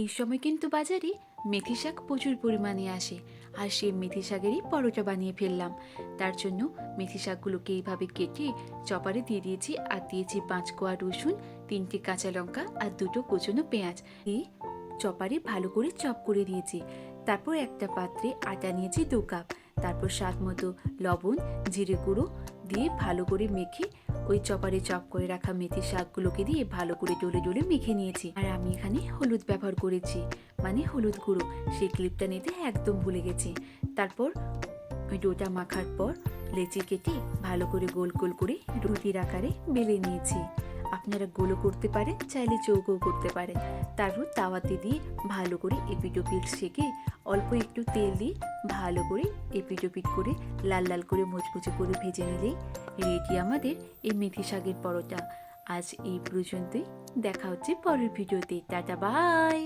এই সময় কিন্তু বাজারে মেথি শাক প্রচুর পরিমাণে আসে, আর সেই মেথি শাকেরই পরোটা বানিয়ে ফেললাম। তার জন্য মেথি শাকগুলোকে এইভাবে কেটে চপারে দিয়ে দিয়েছি, আর দিয়েছি 5 কোয়া রসুন, 3টে কাঁচা লঙ্কা আর 2টো কুচনো পেঁয়াজ দিয়ে চপারে ভালো করে চপ করে দিয়েছি। তারপর একটা পাত্রে আটা নিয়েছি 2 কাপ, তারপর স্বাদ মতো লবণ, জিরে গুঁড়ো দিয়ে ভালো করে মেখে ওই চপারে চপ করে রাখা মেথি শাকগুলোকে দিয়ে ভালো করে ডলে ডলে মেখে নিয়েছি। আর আমি এখানে হলুদ ব্যবহার করেছি, মানে হলুদ গুঁড়ো, সেই ক্লিপটা নিতে একদম ভুলে গেছি। তারপর ওই ডোটা মাখার পর লেচি কেটে ভালো করে গোল গোল করে রুটির আকারে বেলে নিয়েছি। আপনারা গোলও করতে পারেন, চাইলে চৌকোও করতে পারেন। তারপর তাওয়াতে দিয়ে ভালো করে এপিটোপিট সেঁকে অল্প একটু তেল দিয়ে ভালো করে এপিটোপিট করে লাল লাল করে মুচমুচে করে ভেজে নিলেই রেডি আমাদের এই মেথি শাকের পরোটা। আজ এই পর্যন্তই, দেখা হচ্ছে পরের ভিডিওতে। Ta-ta, by.